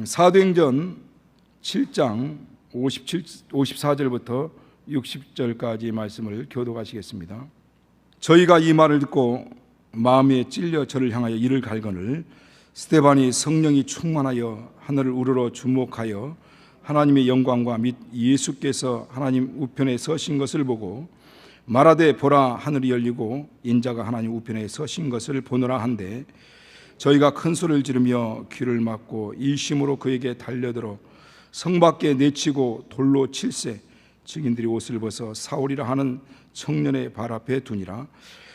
사도행전 7장 54절부터 60절까지 말씀을 교독하시겠습니다. 저희가 이 말을 듣고 마음에 찔려 저를 향하여 이를 갈거늘 스데반이 성령이 충만하여 하늘을 우러러 주목하여 하나님의 영광과 및 예수께서 하나님 우편에 서신 것을 보고 말하되 보라 하늘이 열리고 인자가 하나님 우편에 서신 것을 보노라 한데 저희가 큰 소리를 지르며 귀를 막고 일심으로 그에게 달려들어 성 밖에 내치고 돌로 칠세 증인들이 옷을 벗어 사울이라 하는 청년의 발 앞에 두니라.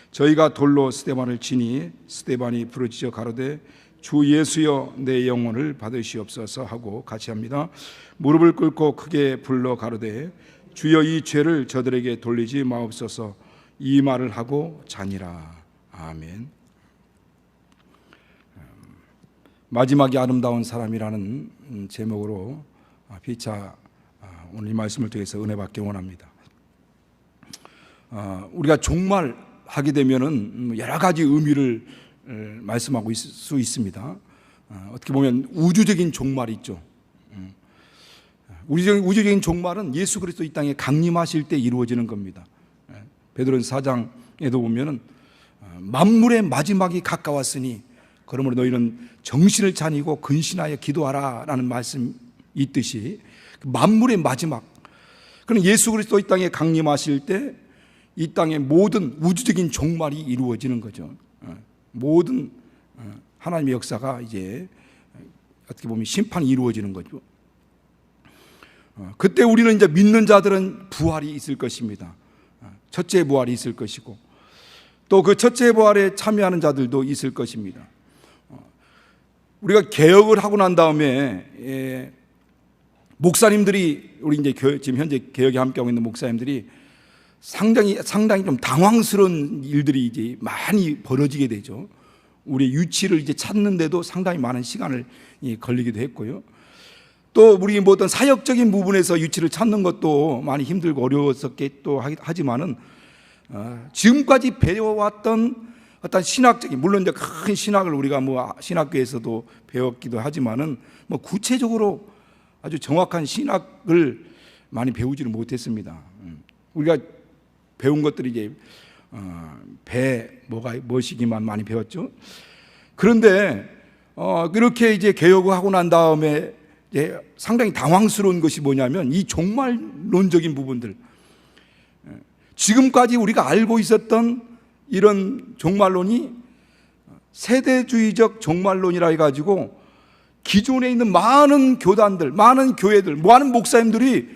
저희가 돌로 스데반을 치니 스데반이 부르짖어 가로되 주 예수여 내 영혼을 받으시옵소서 하고 같이 합니다. 무릎을 꿇고 크게 불러 가로되 주여 이 죄를 저들에게 돌리지 마옵소서. 이 말을 하고 자니라. 아멘. 마지막이 아름다운 사람이라는 제목으로 피차 오늘 이 말씀을 통해서 은혜 받기 원합니다. 우리가 종말하게 되면은 여러 가지 의미를 말씀하고 있을 수 있습니다. 어떻게 보면 우주적인 종말이 있죠. 우주적인 종말은 예수 그리스도 이 땅에 강림하실 때 이루어지는 겁니다. 베드로전서 4장에도 보면은 만물의 마지막이 가까웠으니 그러므로 너희는 정신을 차리고 근신하여 기도하라라는 말씀이 있듯이 만물의 마지막, 그럼 예수 그리스도 이 땅에 강림하실 때 이 땅의 모든 우주적인 종말이 이루어지는 거죠. 모든 하나님의 역사가 이제 어떻게 보면 심판이 이루어지는 거죠. 그때 우리는 이제 믿는 자들은 부활이 있을 것입니다. 첫째 부활이 있을 것이고 또 그 첫째 부활에 참여하는 자들도 있을 것입니다. 우리가 개혁을 하고 난 다음에 목사님들이 우리 이제 지금 현재 개혁에 함께하고 있는 목사님들이 상당히 좀 당황스러운 일들이 이제 많이 벌어지게 되죠. 우리의 유치를 이제 찾는데도 상당히 많은 시간을 걸리기도 했고요. 또 우리 뭐 어떤 사역적인 부분에서 유치를 찾는 것도 많이 힘들고 어려웠었겠도 하지만은 지금까지 배워왔던 어떤 신학적인, 물론 이제 큰 신학을 우리가 뭐 신학교에서도 배웠기도 하지만은 뭐 구체적으로 아주 정확한 신학을 많이 배우지를 못했습니다. 우리가 배운 것들이 이제 뭐시기만 많이 배웠죠. 그런데 그렇게 이제 개혁을 하고 난 다음에 이제 상당히 당황스러운 것이 뭐냐면 이 종말론적인 부분들, 지금까지 우리가 알고 있었던 이런 종말론이 세대주의적 종말론이라 해가지고 기존에 있는 많은 교단들, 많은 교회들, 많은 목사님들이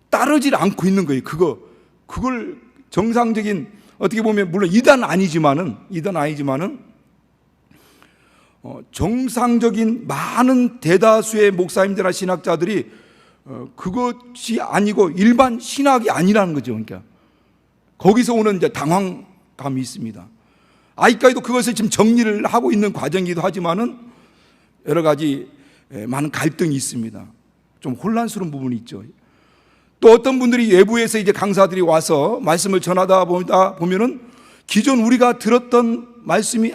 따르질 않고 있는 거예요. 그걸 정상적인, 어떻게 보면 물론 이단 아니지만은 정상적인 많은 대다수의 목사님들이나 신학자들이 그것이 아니고 일반 신학이 아니라는 거죠. 그러니까 거기서 오는 이제 당황감이 있습니다. 아직까지도 그것을 지금 정리를 하고 있는 과정이기도 하지만은 여러 가지 많은 갈등이 있습니다. 좀 혼란스러운 부분이 있죠. 또 어떤 분들이 외부에서 이제 강사들이 와서 말씀을 전하다 보면은 기존 우리가 들었던 말씀이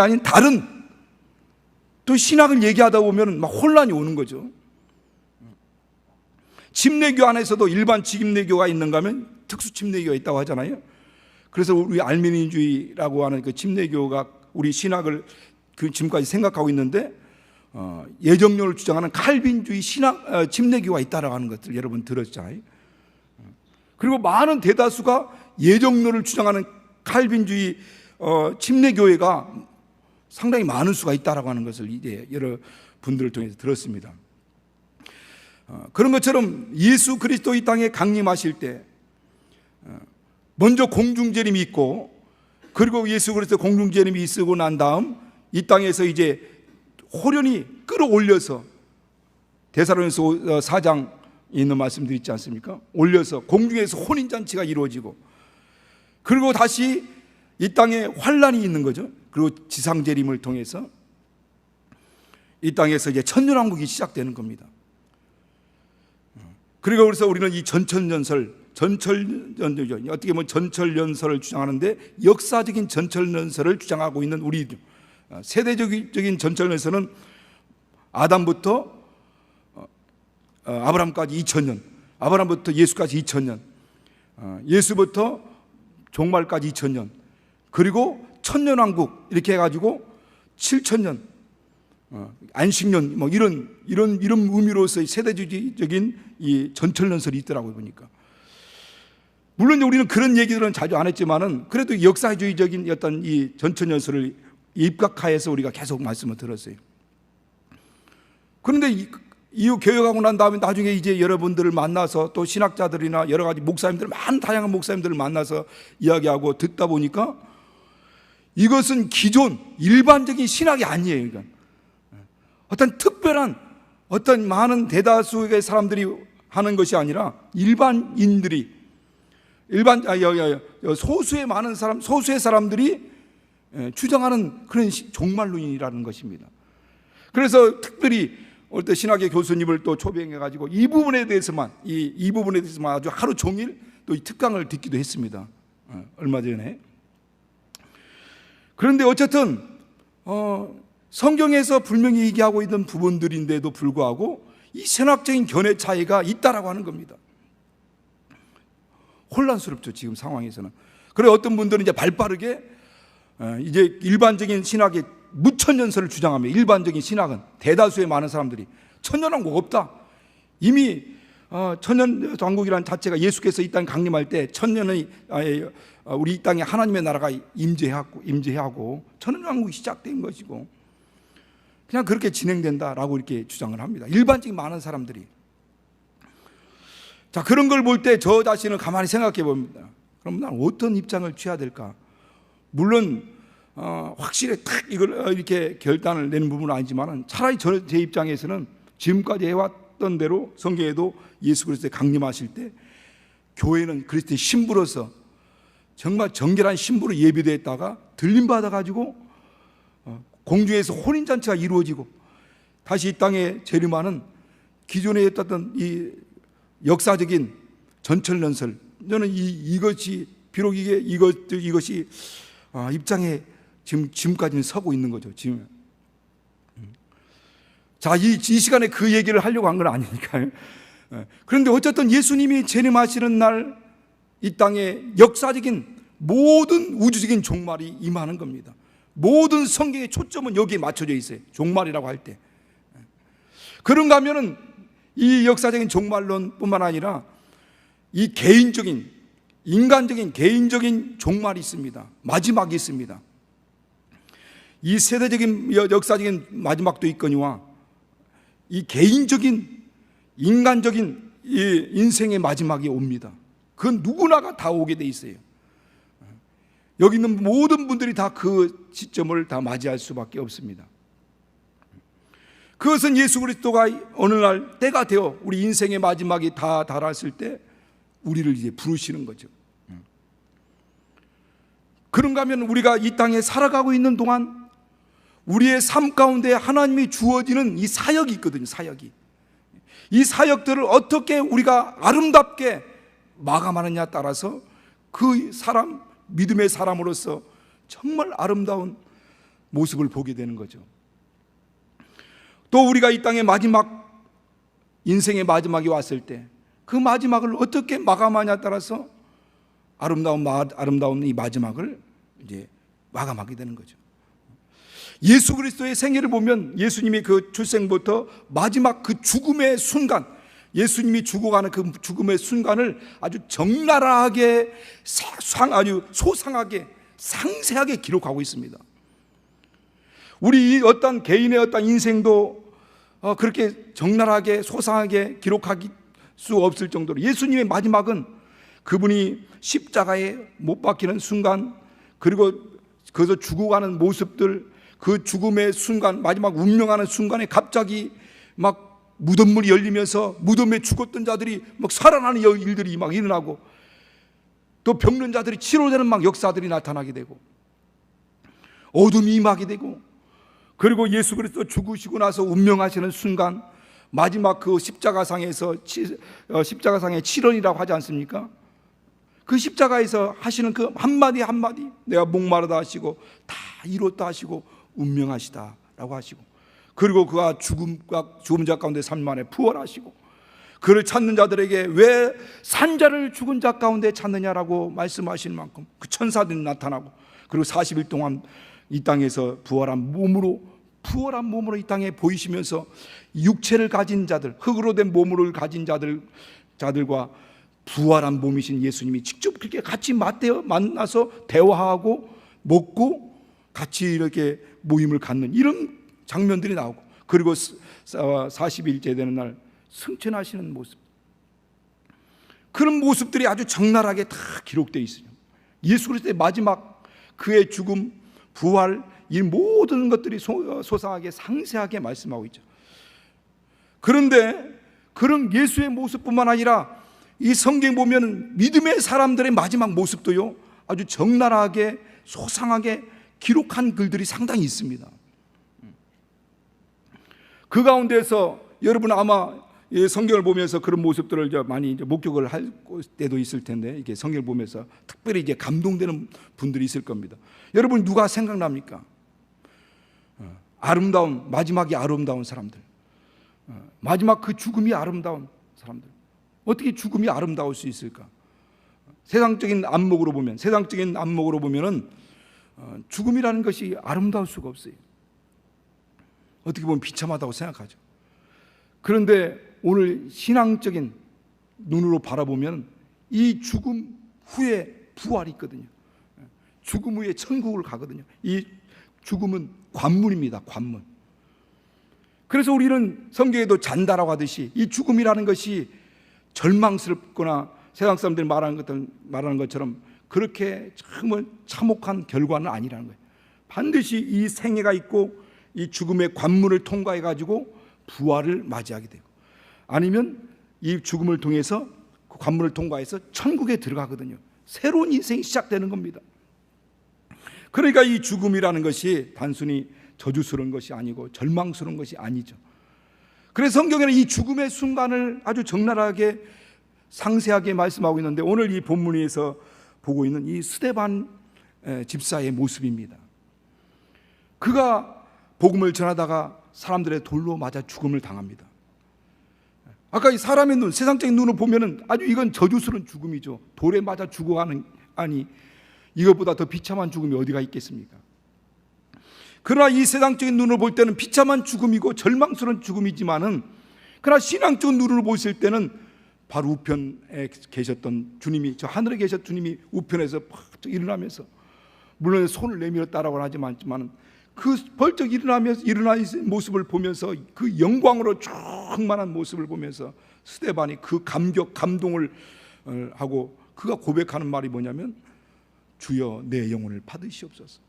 아닌 다른 또 신학을 얘기하다 보면은 막 혼란이 오는 거죠. 침례교 안에서도 일반 직임례교가 있는가 하면 특수 침례교가 있다고 하잖아요. 그래서 우리 알메니주의라고 하는 그 침례교가 우리 신학을 지금까지 생각하고 있는데 예정론을 주장하는 칼빈주의 침례교가 있다라고 하는 것들 여러분 들었잖아요. 그리고 많은 대다수가 예정론을 주장하는 칼빈주의 침례교회가 상당히 많은 수가 있다라고 하는 것을 이제 여러 분들을 통해서 들었습니다. 그런 것처럼 예수 그리스도 이 땅에 강림하실 때 먼저 공중재림이 있고, 그리고 예수 그리스도 공중재림이 있고 난 다음 이 땅에서 이제 호련히 끌어올려서 데살로니가서 4장 있는 말씀들이 있지 않습니까? 올려서 공중에서 혼인잔치가 이루어지고, 그리고 다시 이 땅에 환란이 있는 거죠. 그리고 지상재림을 통해서 이 땅에서 이제 천년왕국이 시작되는 겁니다. 그리고 그래서 우리는 이 어떻게 보면 전철연설을 주장하는데 역사적인 전철연설을 주장하고 있는 우리 세대적인 전철연설은 아담부터 아브라함까지 2000년, 아브라함부터 예수까지 2000년, 예수부터 종말까지 2000년, 그리고 천년왕국 이렇게 해가지고 7000년, 안식년 뭐 이런 의미로서의 세대주의적인 이 전철연설이 있더라고요. 보니까 물론 우리는 그런 얘기들은 자주 안 했지만은 그래도 역사주의적인 어떤 이 전철연설을 입각하여서 우리가 계속 말씀을 들었어요. 그런데 이후 개혁하고 난 다음에 나중에 이제 여러분들을 만나서 또 신학자들이나 여러 가지 목사님들, 많은 다양한 목사님들을 만나서 이야기하고 듣다 보니까 이것은 기존 일반적인 신학이 아니에요. 그러니까 어떤 특별한 어떤 많은 대다수의 사람들이 하는 것이 아니라 일반인들이 소수의 많은 사람, 소수의 사람들이 주장하는 그런 종말론이라는 것입니다. 그래서 특별히 어떤 신학의 교수님을 또 초빙해 가지고 이 부분에 대해서만 아주 하루 종일 또 이 특강을 듣기도 했습니다. 얼마 전에. 그런데 어쨌든 성경에서 분명히 얘기하고 있는 부분들인데도 불구하고 이 신학적인 견해 차이가 있다라고 하는 겁니다. 혼란스럽죠, 지금 상황에서는. 그래 어떤 분들은 이제 발빠르게 이제 일반적인 신학의 무천년설을 주장하며, 일반적인 신학은 대다수의 많은 사람들이 천년왕국 없다. 이미 천년왕국이라는 자체가 예수께서 이 땅에 강림할 때 천년의 우리 이 땅에 하나님의 나라가 임재하고 천년왕국이 시작된 것이고 그냥 그렇게 진행된다라고 이렇게 주장을 합니다. 일반적인 많은 사람들이. 자, 그런 걸 볼 때 저 자신을 가만히 생각해 봅니다. 그럼 난 어떤 입장을 취해야 될까? 물론 확실히 딱 이걸 이렇게 결단을 내는 부분은 아니지만 차라리 제 입장에서는 지금까지 해왔던 대로 성경에도 예수 그리스도의 강림하실 때 교회는 그리스도의 신부로서 정말 정결한 신부로 예비되었다가 들림받아가지고 공중에서 혼인잔치가 이루어지고 다시 이 땅에 재림하는 기존에 있었던 이 역사적인 전철연설, 저는 이것이 비록 이것이 입장에 지금까지는 서고 있는 거죠. 지금. 자, 이 시간에 그 얘기를 하려고 한 건 아니니까요. 그런데 어쨌든 예수님이 재림하시는 날 이 땅에 역사적인 모든 우주적인 종말이 임하는 겁니다. 모든 성경의 초점은 여기에 맞춰져 있어요. 종말이라고 할 때. 그런가 하면은 이 역사적인 종말론뿐만 아니라 이 개인적인, 인간적인, 개인적인 종말이 있습니다. 마지막이 있습니다. 이 세대적인 역사적인 마지막도 있거니와 이 개인적인, 인간적인 이 인생의 마지막이 옵니다. 그건 누구나가 다 오게 돼 있어요. 여기 있는 모든 분들이 다 그 시점을 다 맞이할 수밖에 없습니다. 그것은 예수 그리스도가 어느 날 때가 되어 우리 인생의 마지막이 다 달았을 때 우리를 이제 부르시는 거죠. 그런가 하면 우리가 이 땅에 살아가고 있는 동안 우리의 삶 가운데 하나님이 주어지는 이 사역이 있거든요. 사역이. 이 사역들을 어떻게 우리가 아름답게 마감하느냐에 따라서 그 사람, 믿음의 사람으로서 정말 아름다운 모습을 보게 되는 거죠. 또 우리가 이 땅의 마지막, 인생의 마지막이 왔을 때 그 마지막을 어떻게 마감하냐에 따라서 아름다운 이 마지막을 이제 마감하게 되는 거죠. 예수 그리스도의 생애를 보면 예수님이 그 출생부터 마지막 그 죽음의 순간, 예수님이 죽어가는 그 죽음의 순간을 아주 적나라하게, 아주 소상하게, 상세하게 기록하고 있습니다. 우리 어떤 개인의 어떤 인생도 그렇게 적나라하게, 소상하게 기록하기 수 없을 정도로 예수님의 마지막은 그분이 십자가에 못 박히는 순간, 그리고 거기서 죽어가는 모습들, 그 죽음의 순간, 마지막 운명하는 순간에 갑자기 막 무덤문이 열리면서 무덤에 죽었던 자들이 막 살아나는 일들이 막 일어나고, 또 병든 자들이 치료되는 막 역사들이 나타나게 되고, 어둠이 임하게 되고, 그리고 예수 그리스도 죽으시고 나서 운명하시는 순간, 마지막 그 십자가상에서 십자가상의 칠언이라고 하지 않습니까? 그 십자가에서 하시는 그 한마디 한마디, 내가 목마르다 하시고 다 이뤘다 하시고 운명하시다라고 하시고, 그리고 그가 죽은 자 가운데 3일 만에 부활하시고, 그를 찾는 자들에게 왜 산자를 죽은 자 가운데 찾느냐라고 말씀하시는 만큼 그 천사들이 나타나고, 그리고 40일 동안 이 땅에서 부활한 몸으로 이 땅에 보이시면서 육체를 가진 자들, 흙으로 된 몸을 가진 자들과 부활한 몸이신 예수님이 직접 그렇게 같이 만나서 대화하고 먹고 같이 이렇게 모임을 갖는 이런 장면들이 나오고, 그리고 40일째 되는 날 승천하시는 모습, 그런 모습들이 아주 적나라하게 다 기록되어 있어요. 예수 그리스도의 마지막 그의 죽음, 부활, 이 모든 것들이 소상하게 상세하게 말씀하고 있죠. 그런데 그런 예수의 모습뿐만 아니라 이 성경 보면 믿음의 사람들의 마지막 모습도요, 아주 적나라하게 소상하게 기록한 글들이 상당히 있습니다. 그 가운데서 여러분 아마 성경을 보면서 그런 모습들을 많이 목격을 할 때도 있을 텐데, 이게 성경을 보면서 특별히 이제 감동되는 분들이 있을 겁니다. 여러분 누가 생각납니까? 아름다운, 마지막이 아름다운 사람들, 마지막 그 죽음이 아름다운 사람들. 어떻게 죽음이 아름다울 수 있을까? 세상적인 안목으로 보면은 죽음이라는 것이 아름다울 수가 없어요. 어떻게 보면 비참하다고 생각하죠. 그런데 오늘 신앙적인 눈으로 바라보면 이 죽음 후에 부활이 있거든요. 죽음 후에 천국을 가거든요. 이 죽음은 관문입니다. 관문. 그래서 우리는 성경에도 잔다라고 하듯이 이 죽음이라는 것이 절망스럽거나 세상 사람들이 말하는 것처럼 그렇게 정말 참혹한 결과는 아니라는 거예요. 반드시 이 생애가 있고 이 죽음의 관문을 통과해 가지고 부활을 맞이하게 되고, 아니면 이 죽음을 통해서 그 관문을 통과해서 천국에 들어가거든요. 새로운 인생이 시작되는 겁니다. 그러니까 이 죽음이라는 것이 단순히 저주스러운 것이 아니고 절망스러운 것이 아니죠. 그래서 성경에는 이 죽음의 순간을 아주 적나라하게 상세하게 말씀하고 있는데, 오늘 이 본문에서 보고 있는 이 스데반 집사의 모습입니다. 그가 복음을 전하다가 사람들의 돌로 맞아 죽음을 당합니다. 아까 이 사람의 눈, 세상적인 눈으로 보면은 아주 이건 저주스러운 죽음이죠. 돌에 맞아 죽어가는, 아니 이것보다 더 비참한 죽음이 어디가 있겠습니까? 그러나 이 세상적인 눈으로 볼 때는 비참한 죽음이고 절망스러운 죽음이지만은, 그러나 신앙적인 눈으로 보실 때는 바로 우편에 계셨던 주님이, 저 하늘에 계셨던 주님이 우편에서 벌쩍 일어나면서, 물론 손을 내밀었다라고 하지만 그 벌쩍 일어나는 모습을 보면서, 그 영광으로 충만한 모습을 보면서 스데반이 그 감동을 하고 그가 고백하는 말이 뭐냐면, 주여 내 영혼을 받으시옵소서.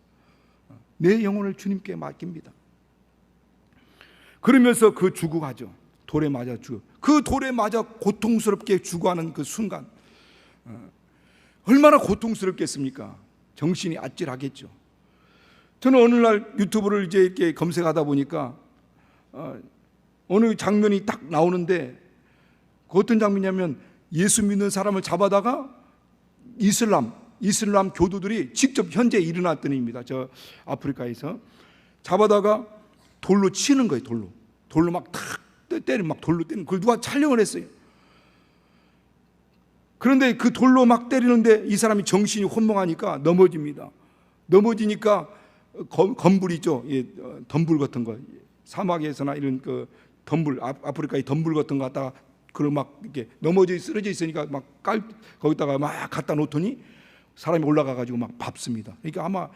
내 영혼을 주님께 맡깁니다. 그러면서 그 죽어가죠. 돌에 맞아 죽어. 그 돌에 맞아 고통스럽게 죽어가는 그 순간, 얼마나 고통스럽겠습니까? 정신이 아찔하겠죠. 저는 어느 날 유튜브를 이제 이렇게 검색하다 보니까 어느 장면이 딱 나오는데, 그 어떤 장면이냐면 예수 믿는 사람을 잡아다가 이슬람 교도들이 직접 현재 일어났던 일입니다. 저 아프리카에서 잡아다가 돌로 치는 거예요. 돌로 막 탁 때리는, 막 돌로 때리는, 그걸 누가 촬영을 했어요. 그런데 그 돌로 막 때리는데 이 사람이 정신이 혼몽하니까 넘어지니까 덤불이죠. 덤불 같은 거, 사막에서나 이런 그 덤불, 아프리카의 덤불 같은 거 갖다가 그걸 막 이렇게 쓰러져 있으니까 막 거기다가 막 갖다 놓더니 사람이 올라가 가지고 막 밟습니다. 그러니까 아마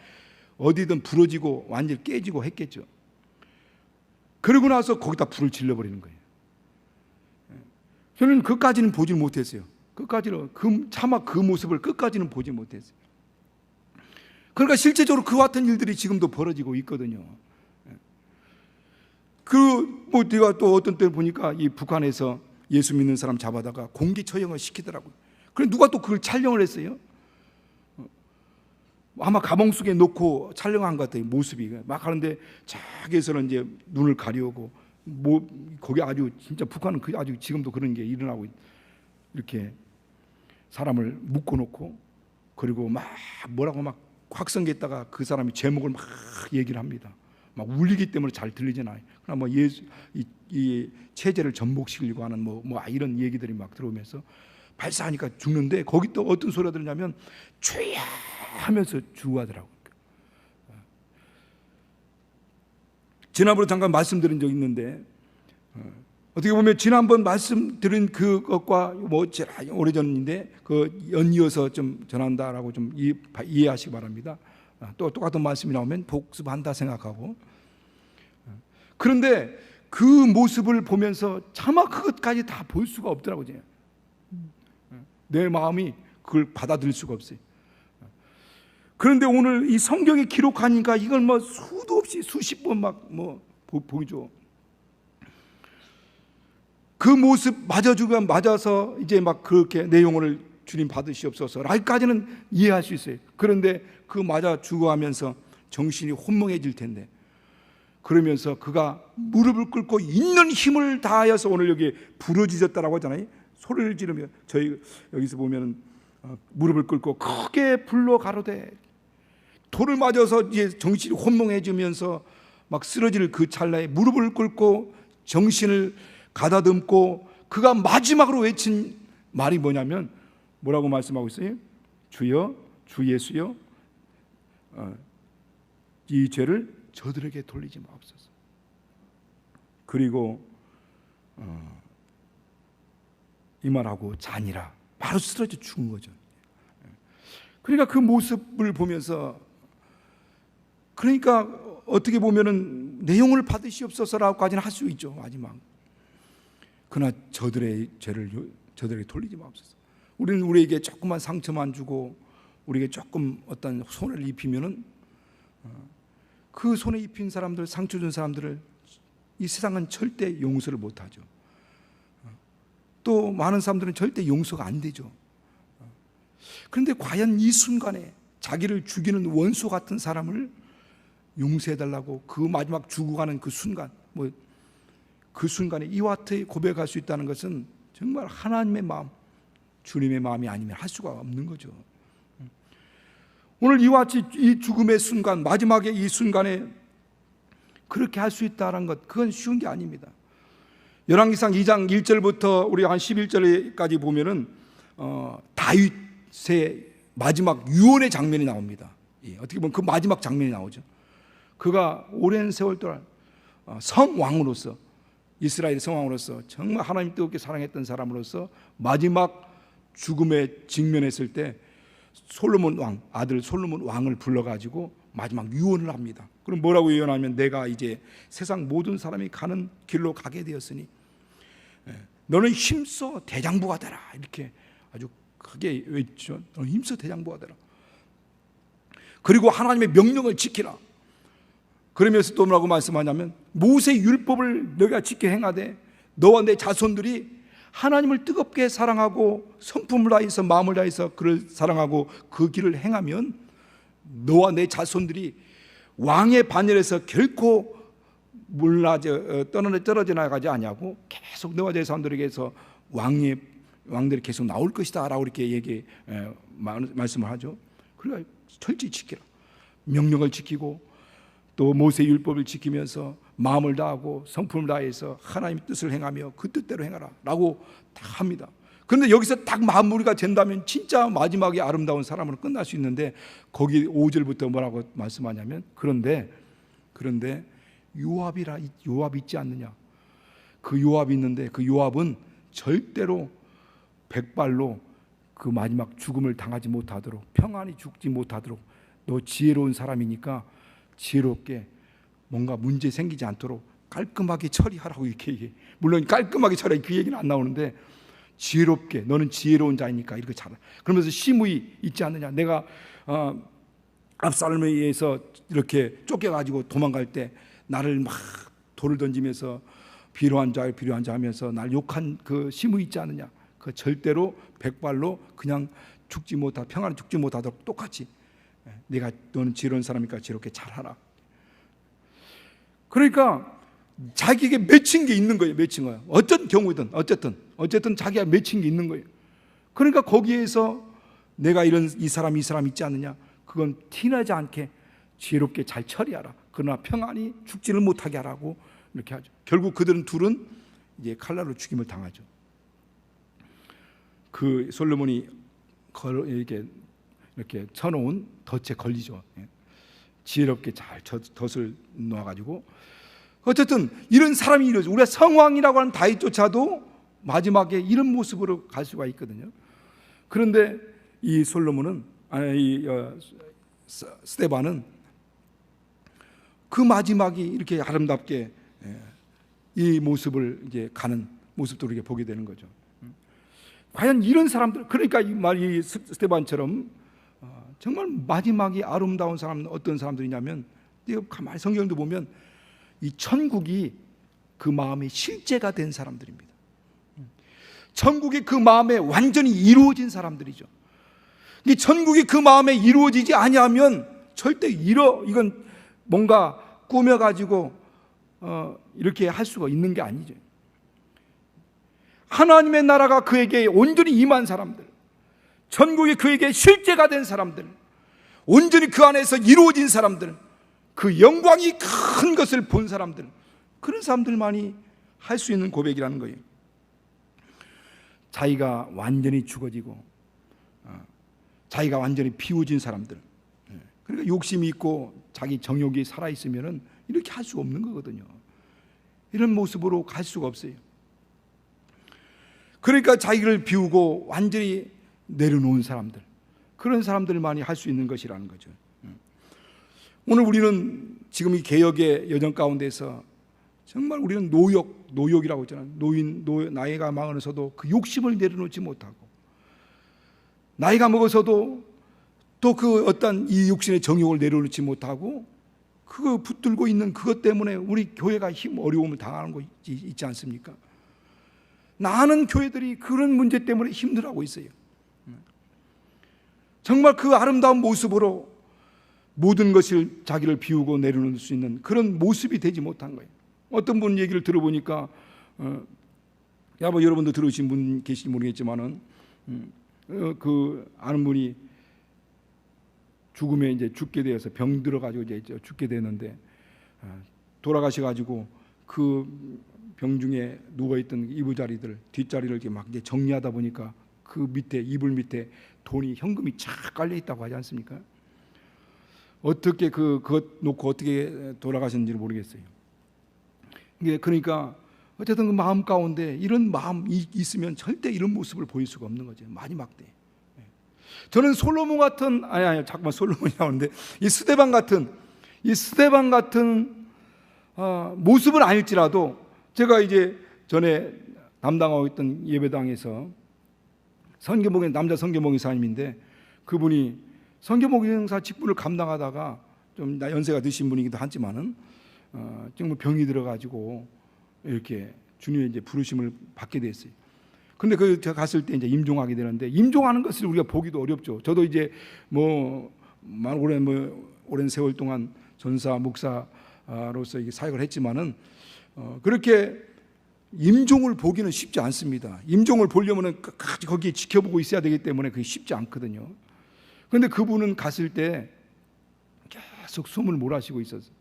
어디든 부러지고 완전히 깨지고 했겠죠. 그러고 나서 거기다 불을 질러버리는 거예요. 저는 그까지는 보지 못했어요. 차마 그 모습을 끝까지는 보지 못했어요. 그러니까 실제적으로 그와 같은 일들이 지금도 벌어지고 있거든요. 내가 또 어떤 때 보니까 이 북한에서 예수 믿는 사람 잡아다가 공기처형을 시키더라고요. 그래 누가 또 그걸 촬영을 했어요. 아마 가방 속에 놓고 촬영한 것 같아요. 모습이 막 하는데 저기에서는 이제 눈을 가려오고, 거기 아주 진짜 북한은 아주 지금도 그런 게 일어나고, 이렇게 사람을 묶어놓고, 그리고 막 뭐라고 막 확성기에다가 그 사람이 제목을 막 얘기를 합니다. 막 울리기 때문에 잘 들리잖아요. 그러나 뭐 예수 이 체제를 전복시키려고 하는 뭐 이런 얘기들이 막 들어오면서 발사하니까 죽는데 거기 또 어떤 소리가 들리냐면 주여 하면서 죽어가더라고요. 지난번에 잠깐 말씀드린 적 있는데 어떻게 보면 지난번 말씀드린 그것과 뭐 오래전인데 그 연이어서 좀 전한다라고 좀 이해하시기 바랍니다. 또 똑같은 말씀이 나오면 복습한다 생각하고, 그런데 그 모습을 보면서 차마 그것까지 다 볼 수가 없더라고요. 내 마음이 그걸 받아들일 수가 없어요. 그런데 오늘 이 성경에 기록하니까 이걸 뭐 수도 없이 수십 번 막 뭐 보이죠. 그 모습 맞아서 이제 막 그렇게 내용을 주님 받으시옵소서 라기까지는 이해할 수 있어요. 그런데 그 맞아 죽어가면서 정신이 혼몽해질 텐데, 그러면서 그가 무릎을 꿇고 있는 힘을 다하여서 오늘 여기 부르짖었다라고 하잖아요. 소리를 지르며, 저희 여기서 보면은 무릎을 꿇고 크게 불러 가로되, 돌을 맞아서 이제 정신이 혼몽해지면서 막 쓰러질 그 찰나에 무릎을 꿇고 정신을 가다듬고 그가 마지막으로 외친 말이 뭐냐면 뭐라고 말씀하고 있어요? 주여, 주 예수여, 이 죄를 저들에게 돌리지 마옵소서. 그리고 이 말하고 자니라, 바로 쓰러져 죽은 거죠. 그러니까 그 모습을 보면서, 그러니까 어떻게 보면은 내용을 받으시옵소서라고까지는 할 수 있죠, 마지막. 그러나 저들의 죄를 저들에게 돌리지 마옵소서. 우리는 우리에게 조금만 상처만 주고 우리에게 조금 어떤 손해를 입히면은 그 손해 입힌 사람들, 상처 준 사람들을 이 세상은 절대 용서를 못하죠. 또 많은 사람들은 절대 용서가 안 되죠. 그런데 과연 이 순간에 자기를 죽이는 원수 같은 사람을 용서해달라고 그 마지막 죽어가는 그 순간, 그 순간에 이와 같이 고백할 수 있다는 것은 정말 하나님의 마음, 주님의 마음이 아니면 할 수가 없는 거죠. 오늘 이와 같이 이 죽음의 순간, 마지막에 이 순간에 그렇게 할 수 있다는 것, 그건 쉬운 게 아닙니다. 열왕기상 2장 1절부터 우리 한 11절까지 보면은 다윗의 마지막 유언의 장면이 나옵니다. 어떻게 보면 그 마지막 장면이 나오죠. 그가 오랜 세월 동안 성왕으로서, 이스라엘의 성왕으로서 정말 하나님 뜨겁게 사랑했던 사람으로서 마지막 죽음에 직면했을 때 솔로몬 왕, 아들 솔로몬 왕을 불러가지고 마지막 유언을 합니다. 그럼 뭐라고 유언하면, 내가 이제 세상 모든 사람이 가는 길로 가게 되었으니 너는 힘써 대장부가 되라, 이렇게 아주 크게 외쳐. 너는 힘써 대장부가 되라. 그리고 하나님의 명령을 지키라. 그러면서 또 뭐라고 말씀하냐면, 모세 율법을 너희가 지켜 행하되 너와 내 자손들이 하나님을 뜨겁게 사랑하고 성품을 다해서 마음을 다해서 그를 사랑하고 그 길을 행하면 너와 내 자손들이 왕의 반열에서 결코 떨어져 나가지 아니하고 계속 너와 내 자손들에게서 왕들이 계속 나올 것이다 라고 이렇게 말씀을 하죠. 그러니까 철저히 지키라. 명령을 지키고 또 모세 율법을 지키면서 마음을 다하고 성품을 다해서 하나님의 뜻을 행하며 그 뜻대로 행하라 라고 다 합니다. 그런데 여기서 딱 마무리가 된다면 진짜 마지막에 아름다운 사람으로 끝날 수 있는데, 거기 5절부터 뭐라고 말씀하냐면, 그런데 요압이 있지 않느냐. 그 요압이 있는데 그 요압은 절대로 백발로 그 마지막 죽음을 당하지 못하도록, 평안히 죽지 못하도록, 너 지혜로운 사람이니까 지혜롭게 뭔가 문제 생기지 않도록 깔끔하게 처리하라고 이렇게 얘기해. 물론 깔끔하게 처리하기 그 얘기는 안 나오는데, 지혜롭게, 너는 지혜로운 자이니까 이렇게 잘하. 그러면서 시므이 있지 않느냐. 내가 압살롬에 의해서 이렇게 쫓겨가지고 도망갈 때 나를 막 돌을 던지면서 필요한 자 하면서 날 욕한 그 시므이 있지 않느냐. 그 절대로 백발로 그냥 평안히 죽지 못하도록 똑같이 너는 지혜로운 사람이니까 지혜롭게 잘하라. 그러니까 자기에게 맺힌 게 있는 거예요. 맺힌 거예요. 어떤 경우든 어쨌든 자기가 맺힌 게 있는 거예요. 그러니까 거기에서 내가 이 사람 있지 않느냐, 그건 티나지 않게 지혜롭게 잘 처리하라. 그러나 평안히 죽지를 못하게 하라고 이렇게 하죠. 결국 그들은 둘은 이제 칼날로 죽임을 당하죠. 그 솔로몬이 이렇게 쳐놓은 덫에 걸리죠. 지혜롭게 잘 덫을 놓아가지고 어쨌든 이런 사람이 이러죠. 우리가 성왕이라고 하는 다윗조차도 마지막에 이런 모습으로 갈 수가 있거든요. 그런데 이 솔로몬은 스데반은 그 마지막이 이렇게 아름답게 이 모습을 이제 가는 모습도 이렇게 보게 되는 거죠. 과연 이런 사람들, 그러니까 이 스데반처럼 정말 마지막이 아름다운 사람은 어떤 사람들이냐면, 가만히 성경도 보면 이 천국이 그 마음의 실제가 된 사람들입니다. 천국이 그 마음에 완전히 이루어진 사람들이죠. 이 천국이 그 마음에 이루어지지 아니하면 절대 이건 뭔가 꾸며가지고 이렇게 할 수가 있는 게 아니죠. 하나님의 나라가 그에게 온전히 임한 사람들, 천국이 그에게 실제가 된 사람들, 온전히 그 안에서 이루어진 사람들, 그 영광이 큰 것을 본 사람들, 그런 사람들만이 할 수 있는 고백이라는 거예요. 자기가 완전히 죽어지고 자기가 완전히 비워진 사람들, 그러니까 욕심이 있고 자기 정욕이 살아있으면 이렇게 할 수 없는 거거든요. 이런 모습으로 갈 수가 없어요. 그러니까 자기를 비우고 완전히 내려놓은 사람들, 그런 사람들만이 할 수 있는 것이라는 거죠. 오늘 우리는 지금 이 개혁의 여정 가운데서 정말 우리는 노욕이라고 했잖아요. 나이가 많아서도 그 욕심을 내려놓지 못하고, 나이가 먹어서도 또 그 어떤 이 육신의 정욕을 내려놓지 못하고, 그거 붙들고 있는 그것 때문에 우리 교회가 어려움을 당하는 거 있지 않습니까? 많은 교회들이 그런 문제 때문에 힘들어하고 있어요. 정말 그 아름다운 모습으로 모든 것을 자기를 비우고 내려놓을 수 있는 그런 모습이 되지 못한 거예요. 어떤 분 얘기를 들어보니까 여러분도 들으신 분 계실지 모르겠지만은 그 아는 분이 죽음에 이제 죽게 되어서 병 들어가지고 이제 죽게 되는데, 돌아가셔가지고 그 병중에 누워있던 이부자리들 뒷자리를 이렇게 막 이제 정리하다 보니까 그 밑에 이불 밑에 돈이 현금이 쫙 깔려 있다고 하지 않습니까? 어떻게 그것 놓고 어떻게 돌아가셨는지 모르겠어요. 그러니까 어쨌든 그 마음 가운데 이런 마음이 있으면 절대 이런 모습을 보일 수가 없는 거죠. 마지막 때. 저는 솔로몬 같은 잠깐만 솔로몬이 나오는데 이 스데반 같은 모습은 아닐지라도, 제가 이제 전에 담당하고 있던 예배당에서 남자 선교목사님인데, 그분이 선교목사 직분을 감당하다가 좀 연세가 드신 분이기도 하지만은 정말 병이 들어가지고 이렇게 주님의 이제 부르심을 받게 됐어요. 근데 제가 갔을 때 이제 임종하게 되는데, 임종하는 것을 우리가 보기도 어렵죠. 저도 이제 오랜 세월 동안 전사 목사로서 이게 사역을 했지만은 그렇게 임종을 보기는 쉽지 않습니다. 임종을 보려면은 끝까지 거기에 지켜보고 있어야 되기 때문에 그게 쉽지 않거든요. 그런데 그분은 갔을 때 계속 숨을 몰아쉬고 있었어요.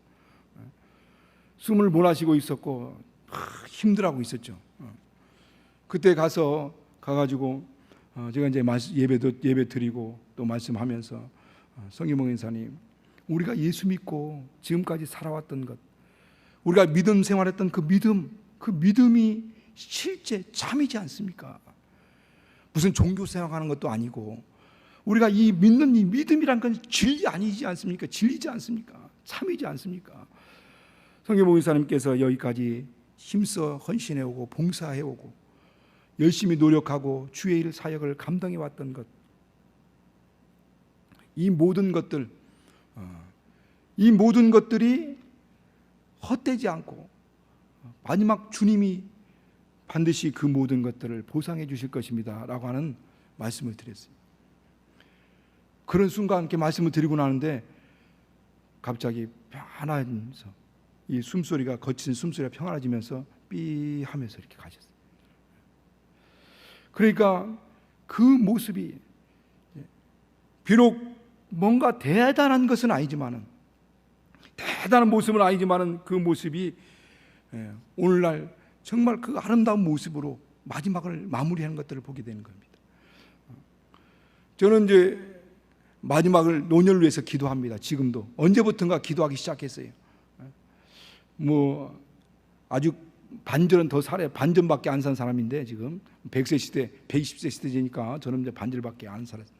숨을 몰아쉬고 있었고 힘들어하고 있었죠. 그때 가가지고 제가 이제 예배 드리고 또 말씀하면서, 성기몽 인사님, 우리가 예수 믿고 지금까지 살아왔던 것, 우리가 믿음 생활했던 그 믿음이 실제 참이지 않습니까? 무슨 종교 생활하는 것도 아니고, 우리가 이 믿는 이 믿음이란 건 진리 아니지 않습니까? 진리지 않습니까? 참이지 않습니까? 성기몽 인사님께서 여기까지 힘써 헌신해오고 봉사해오고 열심히 노력하고 주의 일 사역을 감당해 왔던 것, 이 모든 것들이 헛되지 않고 마지막 주님이 반드시 그 모든 것들을 보상해 주실 것입니다 라고 하는 말씀을 드렸어요. 그런 순간 이렇게 말씀을 드리고 나는데 갑자기 편안하면서, 이 숨소리가, 거친 숨소리가 평안해지면서 삐 하면서 이렇게 가셨어요. 그러니까 그 모습이 비록 뭔가 대단한 것은 아니지만은, 대단한 모습은 아니지만은 그 모습이 오늘날 정말 그 아름다운 모습으로 마지막을 마무리하는 것들을 보게 되는 겁니다. 저는 이제 마지막을 노년을 위해서 기도합니다. 지금도 언제부턴가 기도하기 시작했어요. 뭐 아주 반절은 더 살아요. 반전밖에 안 산 사람인데 지금 100세 시대, 120세 시대니까 저는 이제 반절밖에 안 살았어요.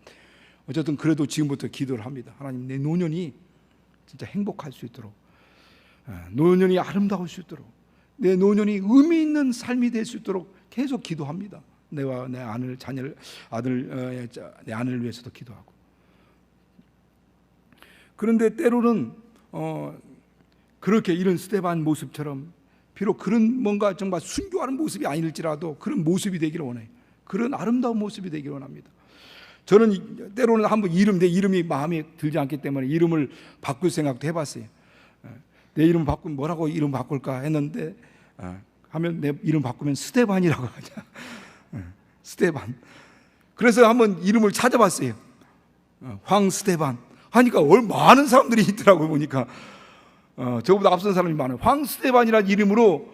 어쨌든 그래도 지금부터 기도를 합니다. 하나님, 내 노년이 진짜 행복할 수 있도록, 노년이 아름다울 수 있도록, 내 노년이 의미 있는 삶이 될 수 있도록 계속 기도합니다. 내와 내 아들, 자녀를, 내 아내를 위해서도 기도하고. 그런데 때로는 그렇게 이런 스데반 모습처럼 비록 그런 뭔가 정말 순교하는 모습이 아닐지라도 그런 모습이 되기를 원해요. 그런 아름다운 모습이 되기를 원합니다. 저는 때로는 한번 내 이름이 마음에 들지 않기 때문에 이름을 바꿀 생각도 해봤어요. 내 이름 바꾸면 뭐라고 이름 바꿀까 했는데 하면 내 이름 바꾸면 스데반이라고 하자. 스데반. 그래서 한번 이름을 찾아봤어요. 황스데반 하니까 많은 사람들이 있더라고요. 보니까 저보다 앞선 사람이 많아요. 황스데반이라는 이름으로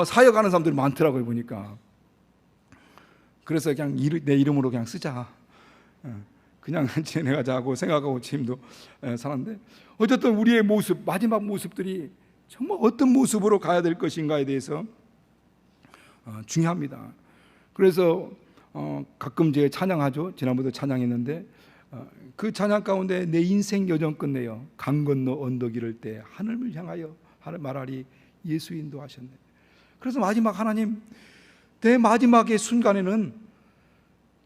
사역하는 사람들이 많더라고요. 보니까. 그래서 그냥 내 이름으로 그냥 쓰자, 그냥 지내가자 하고 생각하고 지금도 살았는데, 어쨌든 우리의 모습, 마지막 모습들이 정말 어떤 모습으로 가야 될 것인가에 대해서 중요합니다. 그래서 가끔 제가 찬양하죠. 지난번에도 찬양했는데 그 찬양 가운데 내 인생 여정 끝내요 강 건너 언덕 이를 때 하늘을 향하여 말하리 예수 인도하셨네. 그래서 마지막 하나님, 내 마지막의 순간에는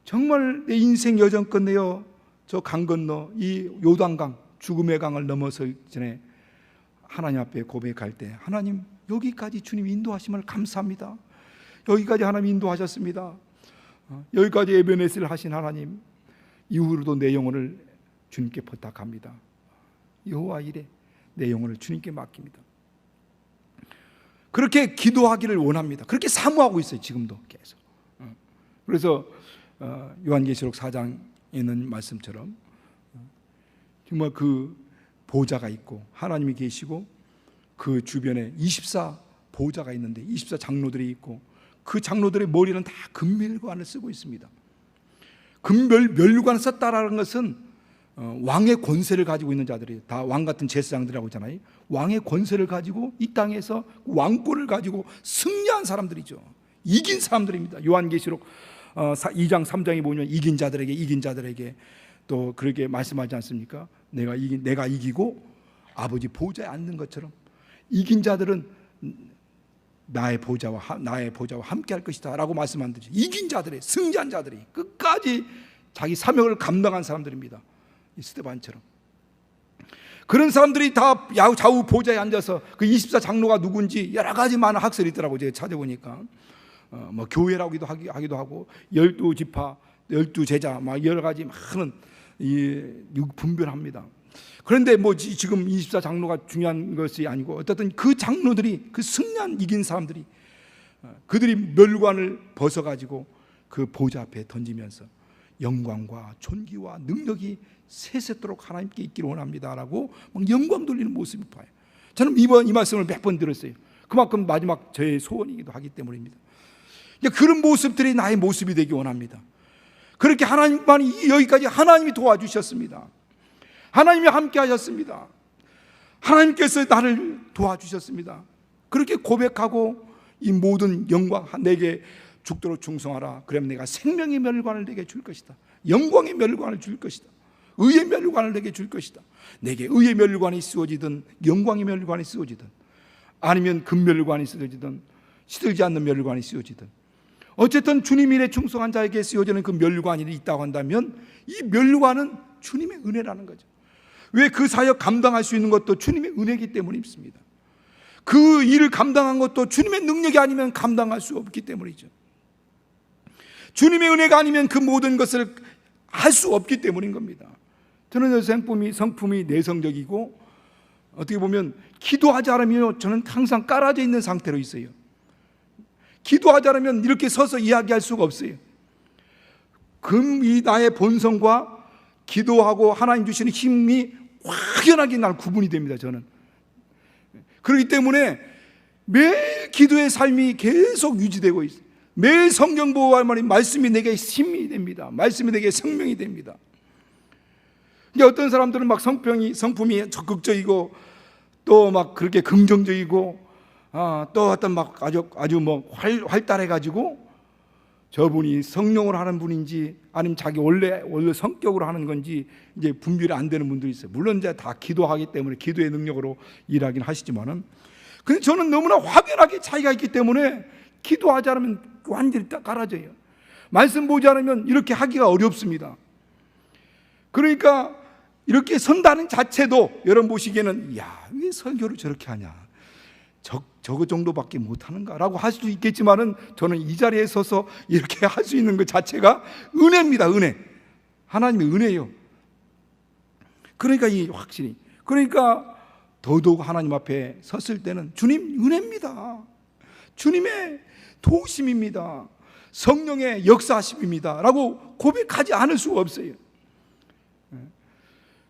정말 내 인생 여정 끝내요 저 강 건너 이 요단강, 죽음의 강을 넘어서 전에 하나님 앞에 고백할 때, 하나님, 여기까지 주님 인도하심을 감사합니다. 여기까지 하나님 인도하셨습니다. 여기까지 에베네스를 하신 하나님, 이후로도 내 영혼을 주님께 부탁합니다. 여호와 이레, 내 영혼을 주님께 맡깁니다. 그렇게 기도하기를 원합니다. 그렇게 사모하고 있어요. 지금도 계속. 그래서 요한계시록 4장에 있는 말씀처럼 정말 그 보좌가 있고 하나님이 계시고 그 주변에 24 보좌가 있는데 24 장로들이 있고 그 장로들의 머리는 다 금멸관을 쓰고 있습니다. 금멸관을 썼다라는 것은 왕의 권세를 가지고 있는 자들이 다 왕 같은 제사장들이라고 하잖아요. 왕의 권세를 가지고 이 땅에서 왕권을 가지고 승리한 사람들이죠. 이긴 사람들입니다. 요한계시록 2장 3장에 보면 이긴 자들에게 또 그렇게 말씀하지 않습니까? 내가 이기고 아버지 보좌에 앉는 것처럼 이긴 자들은 나의 보좌와 함께 할 것이다 라고 말씀하듯이 이긴 자들의, 승리한 자들이 끝까지 자기 사명을 감당한 사람들입니다. 이 스데반처럼. 그런 사람들이 다 좌우 보좌에 앉아서 그 24 장로가 누군지 여러 가지 많은 학설이 있더라고요. 제가 찾아보니까 뭐 교회라고 하기도 하고 12지파, 12제자 막 여러 가지 많은 분별합니다. 그런데 뭐 지금 24 장로가 중요한 것이 아니고 어쨌든 그 장로들이, 그 승리한 이긴 사람들이 그들이 멸관을 벗어가지고 그 보좌 앞에 던지면서 영광과 존귀와 능력이 세세토록 하나님께 있기를 원합니다라고 막 영광 돌리는 모습을 봐요. 저는 이 말씀을 몇 번 들었어요. 그만큼 마지막 저의 소원이기도 하기 때문입니다. 그런 모습들이 나의 모습이 되기 원합니다. 그렇게 하나님만이 여기까지 하나님이 도와주셨습니다. 하나님이 함께 하셨습니다. 하나님께서 나를 도와주셨습니다. 그렇게 고백하고 이 모든 영광 내게 죽도록 충성하라. 그러면 내가 생명의 멸관을 내게 줄 것이다. 영광의 멸관을 줄 것이다. 의의 멸관을 내게 줄 것이다. 내게 의의 멸관이 씌워지든 영광의 멸관이 씌워지든 아니면 금멸관이 씌워지든 시들지 않는 멸관이 씌워지든 어쨌든 주님 일에 충성한 자에게 씌워지는 그 멸관이 있다고 한다면 이 멸관은 주님의 은혜라는 거죠. 왜 그 사역 감당할 수 있는 것도 주님의 은혜이기 때문에 있습니다. 그 일을 감당한 것도 주님의 능력이 아니면 감당할 수 없기 때문이죠. 주님의 은혜가 아니면 그 모든 것을 할 수 없기 때문인 겁니다. 저는 성품이 내성적이고 어떻게 보면 기도하지 않으면 저는 항상 깔아져 있는 상태로 있어요. 기도하지 않으면 이렇게 서서 이야기할 수가 없어요. 이 나의 본성과 기도하고 하나님 주시는 힘이 확연하게 날 구분이 됩니다. 저는 그렇기 때문에 매일 기도의 삶이 계속 유지되고 있어요. 매일 성경 보호할 말씀이 내게 힘이 됩니다. 말씀이 내게 생명이 됩니다. 이제 어떤 사람들은 막 성품이 적극적이고 또 막 그렇게 긍정적이고 또 어떤 막 아주 뭐 활달해가지고 저분이 성령으로 하는 분인지 아니면 자기 원래 성격으로 하는 건지 이제 분별이 안 되는 분들이 있어요. 물론 이제 다 기도하기 때문에 기도의 능력으로 일하긴 하시지만은, 근데 저는 너무나 확연하게 차이가 있기 때문에 기도하지 않으면 완전히 딱 갈아져요. 말씀 보지 않으면 이렇게 하기가 어렵습니다. 그러니까 이렇게 선다는 자체도 여러분 보시기에는 왜 설교를 저렇게 하냐, 저거 정도밖에 못하는가라고 할 수도 있겠지만은 저는 이 자리에 서서 이렇게 할 수 있는 것 자체가 은혜입니다. 은혜, 하나님의 은혜예요. 그러니까 확실히, 그러니까 더더욱 하나님 앞에 섰을 때는 주님 은혜입니다, 주님의 도우심입니다, 성령의 역사하심입니다 라고 고백하지 않을 수가 없어요.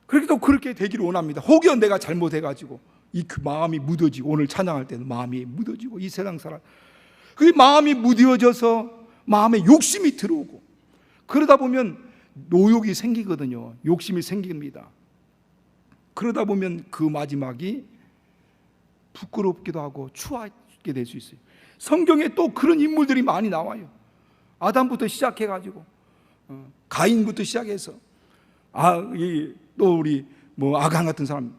그렇게 되기를 원합니다. 혹여 내가 잘못해가지고 그 마음이 무뎌지고, 오늘 찬양할 때는 마음이 무뎌지고, 이 세상 사람 그 마음이 무뎌져서 마음에 욕심이 들어오고, 그러다 보면 노욕이 생기거든요. 욕심이 생깁니다. 그러다 보면 그 마지막이 부끄럽기도 하고 추하게 될 수 있어요. 성경에 또 그런 인물들이 많이 나와요. 아담부터 시작해가지고 가인부터 시작해서 또 우리 아간 같은 사람,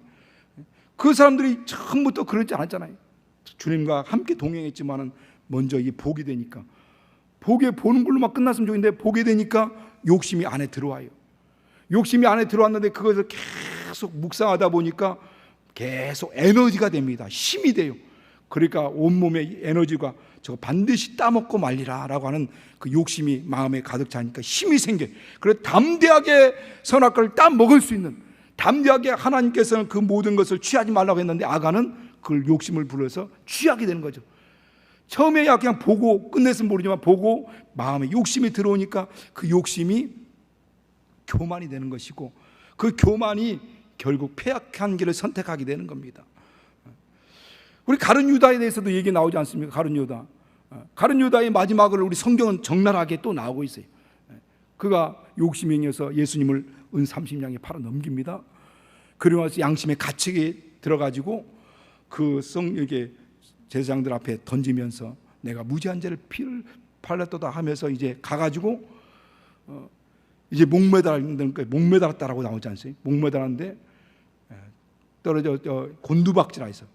그 사람들이 처음부터 그러지 않았잖아요. 주님과 함께 동행했지만은 먼저 복이 되니까, 보는 걸로만 끝났으면 좋겠는데 보게 되니까 욕심이 안에 들어와요. 욕심이 안에 들어왔는데 그것을 계속 묵상하다 보니까 계속 에너지가 됩니다. 힘이 돼요. 그러니까 온몸의 에너지가 저거 반드시 따먹고 말리라 라고 하는 그 욕심이 마음에 가득 차니까 힘이 생겨요. 그래서 담대하게 선악과를 따먹을 수 있는, 담대하게 하나님께서는 그 모든 것을 취하지 말라고 했는데 아간은 그걸 욕심을 불러서 취하게 되는 거죠. 처음에야 그냥 보고 끝냈으면 모르지만 보고 마음에 욕심이 들어오니까 그 욕심이 교만이 되는 것이고, 그 교만이 결국 패악한 길을 선택하게 되는 겁니다. 우리 가룟 유다에 대해서도 얘기 나오지 않습니까? 가룟 유다의 마지막을 우리 성경은 적나라하게 또 나오고 있어요. 그가 욕심이 생겨서 예수님을 은 30냥에 팔아 넘깁니다. 그리고 나서 양심의 가책에 들어가지고 이게 제사장들 앞에 던지면서 내가 무지한 죄를 피를 팔렸도다 하면서 이제 가가지고 이제 목매달았다라고 나오지 않습니까? 목매달았는데 떨어져 곤두박질하 있어.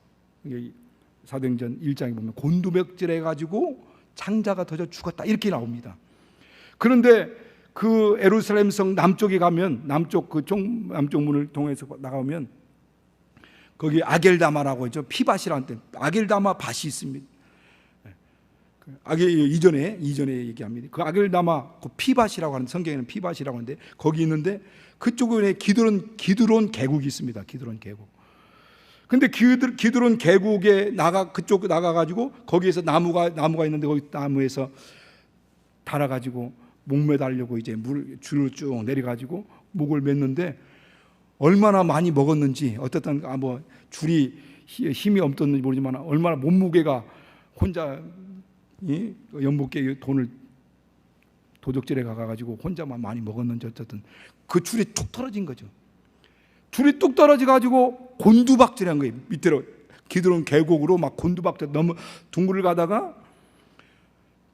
사도행전 1장에 보면 곤두박질 해가지고 창자가 터져 죽었다 이렇게 나옵니다. 그런데 그 예루살렘 성 남쪽에 가면 남쪽 문을 통해서 나가면 거기 아겔다마라고 있죠. 피밭이라는 데 아겔다마 밭이 있습니다. 이전에 얘기합니다. 그 아겔다마 그 피밭이라고 하는, 성경에는 피밭이라고 하는데 거기 있는데 그쪽에 기드론 계곡이 있습니다. 기드론 계곡. 근데 기드론 계곡에 그쪽 나가가지고 거기에서 나무가 있는데 거기 나무에서 달아가지고 목매달려고 이제 줄을 쭉 내려가지고 목을 맸는데 얼마나 많이 먹었는지, 어떻든 줄이 힘이 없었는지 모르지만 얼마나 몸무게가 혼자 연복계 돈을 도적질에 가가지고 혼자만 많이 먹었는지 어쨌든 그 줄이 툭 떨어진 거죠. 줄이 뚝 떨어져가지고 곤두박질한 거예요. 밑으로 기드론 계곡으로 막 곤두박질 너무 둥글을 가다가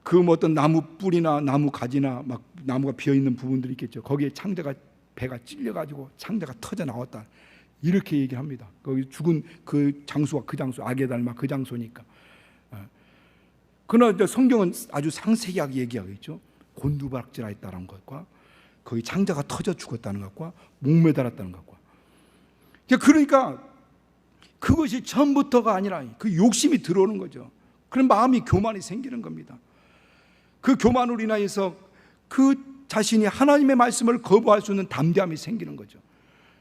그 어떤 나무 뿌리나 나무 가지나 막 나무가 비어 있는 부분들이 있겠죠. 거기에 배가 찔려가지고 창자가 터져 나왔다 이렇게 얘기합니다. 거기 죽은 그 장소가 아게달마 그 장소니까. 그러나 성경은 아주 상세하게 얘기하고 있죠. 곤두박질하였다는 것과 거기 창자가 터져 죽었다는 것과 목매달았다는 것과. 그러니까 그것이 처음부터가 아니라 그 욕심이 들어오는 거죠. 그런 마음이 교만이 생기는 겁니다. 그 교만으로 인하여서 그 자신이 하나님의 말씀을 거부할 수 있는 담대함이 생기는 거죠.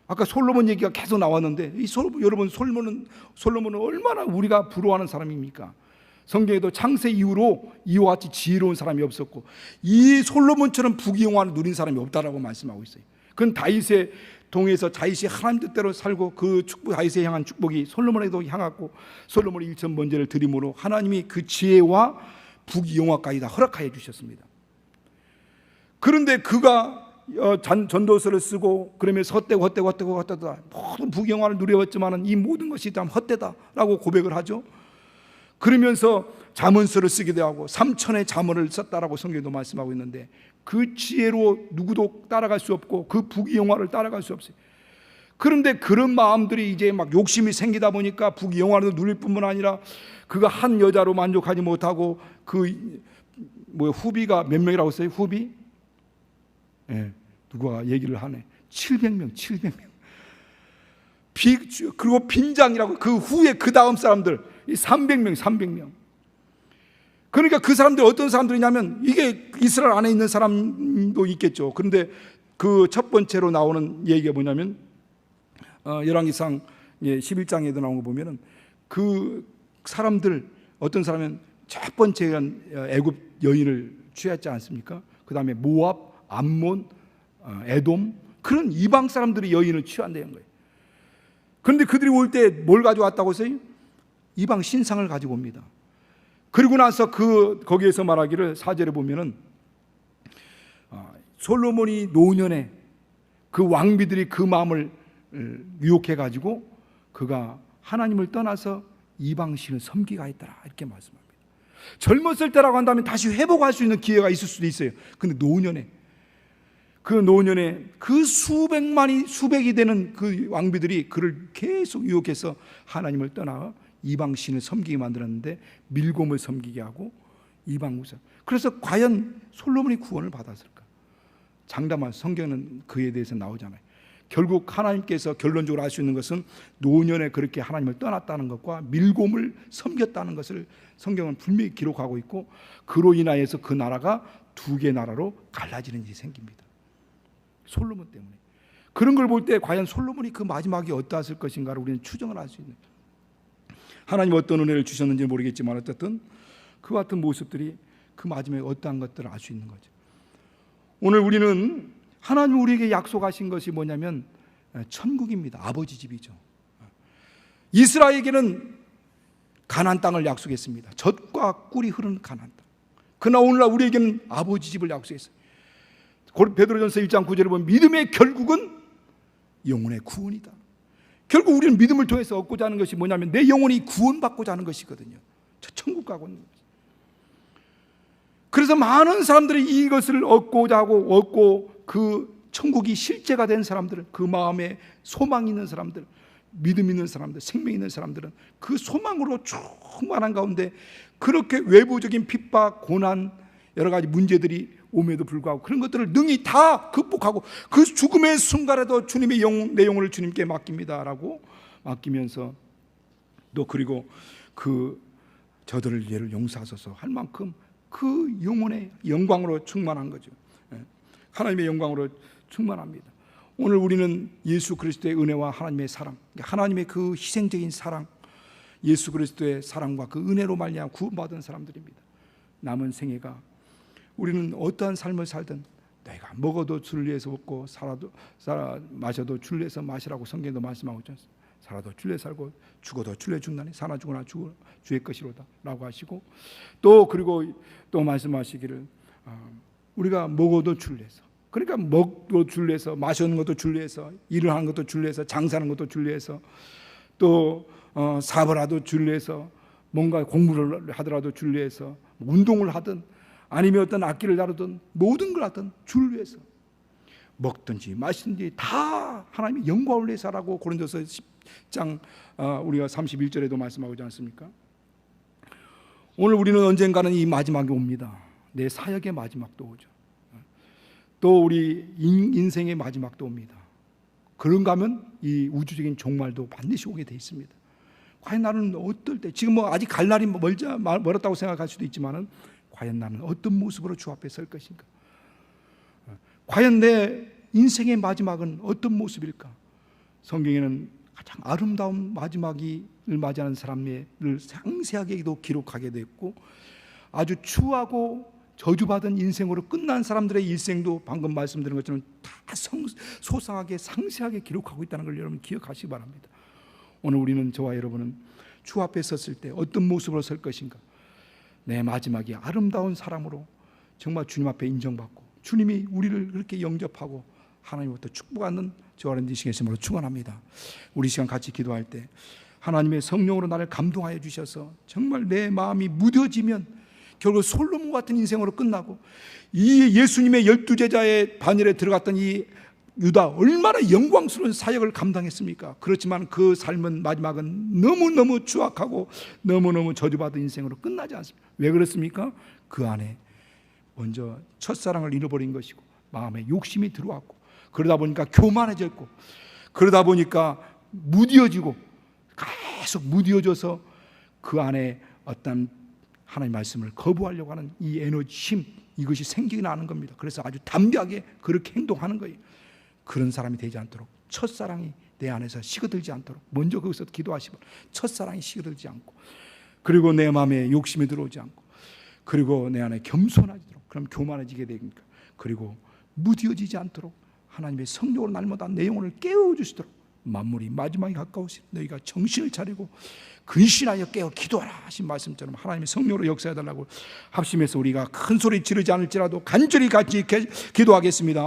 아까 솔로몬 얘기가 계속 나왔는데 여러분 솔로몬은 얼마나 우리가 부러워하는 사람입니까? 성경에도 창세 이후로 이와 같이 지혜로운 사람이 없었고 이 솔로몬처럼 부귀영화를 누린 사람이 없다라고 말씀하고 있어요. 그건 동에서 자윗이 하나님 뜻대로 살고 그 축복, 다윗에 향한 축복이 솔로몬에도 향하고 솔로몬이 일천 번제를 드림으로 하나님이 그 지혜와 부귀영화까지 다 허락하여 주셨습니다. 그런데 그가 전도서를 쓰고 그러면서 헛되고 모든 부귀영화를 누려왔지만 이 모든 것이 다 헛되다라고 고백을 하죠. 그러면서 잠언서를 쓰기도 하고 3천의 잠언을 썼다라고 성경도 말씀하고 있는데 그 지혜로 누구도 따라갈 수 없고 그 부귀영화를 따라갈 수 없어요. 그런데 그런 마음들이 이제 막 욕심이 생기다 보니까 부귀영화를 누릴 뿐만 아니라 그가 한 여자로 만족하지 못하고 그 후비가 몇 명이라고 했어요? 후비? 예, 누가 얘기를 하네. 700명. 그리고 빈장이라고 그 후에 그 다음 사람들 300명. 그러니까 그 사람들 어떤 사람들이냐면 이게 이스라엘 안에 있는 사람도 있겠죠. 그런데 그 첫 번째로 나오는 얘기가 뭐냐면 열왕기상 11장에도 나온 거 보면은 그 사람들 어떤 사람은 첫 번째 애굽 여인을 취했지 않습니까? 그 다음에 모압, 암몬, 에돔 그런 이방 사람들이 여인을 취한다는 거예요. 그런데 그들이 올 때 뭘 가져왔다고 했어요? 이방 신상을 가지고 옵니다. 그리고 나서 거기에서 말하기를 4절에 보면은 솔로몬이 노년에 그 왕비들이 그 마음을 유혹해 가지고 그가 하나님을 떠나서 이방 신을 섬기가 했더라 이렇게 말씀합니다. 젊었을 때라고 한다면 다시 회복할 수 있는 기회가 있을 수도 있어요. 근데 노년에 그 수백이 되는 그 왕비들이 그를 계속 유혹해서 하나님을 떠나 이방 신을 섬기게 만들었는데 밀곰을 섬기게 하고 이방 우상. 그래서 과연 솔로몬이 구원을 받았을까? 장담한 성경은 그에 대해서 나오잖아요. 결국 하나님께서 결론적으로 알 수 있는 것은 노년에 그렇게 하나님을 떠났다는 것과 밀곰을 섬겼다는 것을 성경은 분명히 기록하고 있고 그로 인하여서 그 나라가 두 개 나라로 갈라지는 일이 생깁니다. 솔로몬 때문에. 그런 걸 볼 때 과연 솔로몬이 그 마지막이 어떠했을 것인가를 우리는 추정을 할 수 있는, 하나님 어떤 은혜를 주셨는지 모르겠지만 어쨌든 그 같은 모습들이 그 마지막에 어떠한 것들을 알 수 있는 거죠. 오늘 우리는 하나님 우리에게 약속하신 것이 뭐냐면 천국입니다. 아버지 집이죠. 이스라엘에게는 가나안 땅을 약속했습니다. 젖과 꿀이 흐르는 가나안 땅. 그러나 오늘날 우리에게는 아버지 집을 약속했어요. 베드로전서 1장 9절에 보면 믿음의 결국은 영혼의 구원이다. 결국 우리는 믿음을 통해서 얻고자 하는 것이 뭐냐면 내 영혼이 구원받고자 하는 것이거든요. 저 천국 가고 있는 거죠. 그래서 많은 사람들이 이것을 얻고자 하고 얻고 그 천국이 실제가 된 사람들은, 그 마음에 소망이 있는 사람들, 믿음 있는 사람들, 생명 있는 사람들은 그 소망으로 충만한 가운데 그렇게 외부적인 핍박, 고난, 여러 가지 문제들이 옴에도 불구하고 그런 것들을 능히 다 극복하고 그 죽음의 순간에도 주님의 내 영혼을 주님께 맡깁니다라고 맡기면서 또 그리고 그 저들을 얘를 용서하소서 할 만큼 그 영혼의 영광으로 충만한 거죠. 하나님의 영광으로 충만합니다. 오늘 우리는 예수 그리스도의 은혜와 하나님의 사랑, 하나님의 그 희생적인 사랑, 예수 그리스도의 사랑과 그 은혜로 말미암아 구원받은 사람들입니다. 남은 생애가 우리는 어떠한 삶을 살든 내가 먹어도 주를 위해서 먹고 마셔도 주를 위해서 마시라고 성경도 말씀하고 있지 않습니까? 살아도 주를 위해 살고 죽어도 주를 위해 죽나니 사나 죽으나 주의 것이로다 라고 하시고 또 그리고 또 말씀하시기를 우리가 먹어도 주를 위해서, 그러니까 먹도 주를 위해서, 마시는 것도 주를 위해서, 일을 하는 것도 주를 위해서, 장사하는 것도 주를 위해서, 또 사업을 하도 주를 위해서, 뭔가 공부를 하더라도 주를 위해서, 운동을 하든 아니면 어떤 악기를 다루든 모든 걸 하든 주를 위해서, 먹든지 마시든지 다 하나님의 영광을 위해서 하라고 고린도서 10장 우리가 31절에도 말씀하고 있지 않습니까? 오늘 우리는 언젠가는 이 마지막이 옵니다. 내 사역의 마지막도 오죠. 또 우리 인생의 마지막도 옵니다. 그런가 하면 이 우주적인 종말도 반드시 오게 돼 있습니다. 과연 나는 어떨 때, 지금 아직 갈 날이 멀었다고 생각할 수도 있지만은 과연 나는 어떤 모습으로 주 앞에 설 것인가? 과연 내 인생의 마지막은 어떤 모습일까? 성경에는 가장 아름다운 마지막을 맞이하는 사람을 상세하게도 기록하게 됐고 아주 추하고 저주받은 인생으로 끝난 사람들의 일생도 방금 말씀드린 것처럼 다 소상하게 상세하게 기록하고 있다는 걸 여러분 기억하시기 바랍니다. 오늘 우리는, 저와 여러분은 주 앞에 섰을 때 어떤 모습으로 설 것인가? 내 마지막이 아름다운 사람으로 정말 주님 앞에 인정받고 주님이 우리를 그렇게 영접하고 하나님부터 축복받는 저와 여러분 되시겠음으로 축원합니다. 우리 시간 같이 기도할 때 하나님의 성령으로 나를 감동하여 주셔서 정말 내 마음이 무뎌지면 결국 솔로몬 같은 인생으로 끝나고, 이 예수님의 12제자의 반열에 들어갔던 이 유다, 얼마나 영광스러운 사역을 감당했습니까? 그렇지만 그 삶은 마지막은 너무너무 추악하고 너무너무 저주받은 인생으로 끝나지 않습니다. 왜 그렇습니까? 그 안에 먼저 첫사랑을 잃어버린 것이고 마음에 욕심이 들어왔고, 그러다 보니까 교만해졌고, 그러다 보니까 무뎌지고, 계속 무뎌져서 그 안에 어떤 하나님의 말씀을 거부하려고 하는 이 에너지, 힘, 이것이 생기나는 겁니다. 그래서 아주 담대하게 그렇게 행동하는 거예요. 그런 사람이 되지 않도록, 첫사랑이 내 안에서 식어들지 않도록 먼저 거기서 기도하시고, 첫사랑이 식어들지 않고, 그리고 내 마음에 욕심이 들어오지 않고, 그리고 내 안에 겸손하도록, 그럼 교만해지게 되니까, 그리고 무뎌지지 않도록 하나님의 성령으로 날마다 내 영혼을 깨워주시도록, 만물이 마지막에 가까우신 너희가 정신을 차리고 근신하여 깨어 기도하라 하신 말씀처럼 하나님의 성령으로 역사해달라고 합심해서 우리가 큰 소리 지르지 않을지라도 간절히 같이 기도하겠습니다.